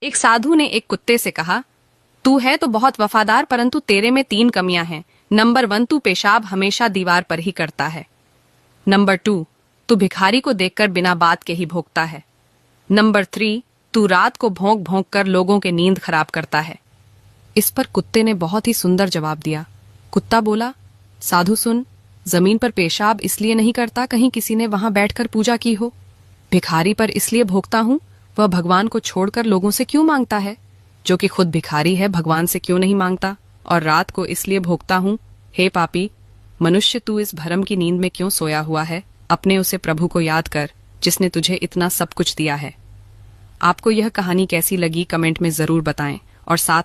एक साधु ने एक कुत्ते से कहा, तू है तो बहुत वफादार, परंतु तेरे में 3 कमियां हैं। नंबर 1, तू पेशाब हमेशा दीवार पर ही करता है। नंबर 2, तू भिखारी को देखकर बिना बात के ही भौंकता है। नंबर 3, तू रात को भौंक भौंक कर लोगों के नींद खराब करता है। इस पर कुत्ते ने बहुत ही सुंदर जवाब दिया। कुत्ता बोला, साधु सुन, जमीन पर पेशाब इसलिए नहीं करता कहीं किसी ने वहां बैठकर पूजा की हो। भिखारी पर इसलिए भोंकता हूं, वह भगवान को छोड़कर लोगों से क्यों मांगता है, जो कि खुद भिखारी है भगवान से क्यों नहीं मांगता। और रात को इसलिए भोंकता हूं, हे पापी मनुष्य, तू इस भरम की नींद में क्यों सोया हुआ है। अपने उसे प्रभु को याद कर जिसने तुझे इतना सब कुछ दिया है। आपको यह कहानी कैसी लगी कमेंट में जरूर बताएं और साथ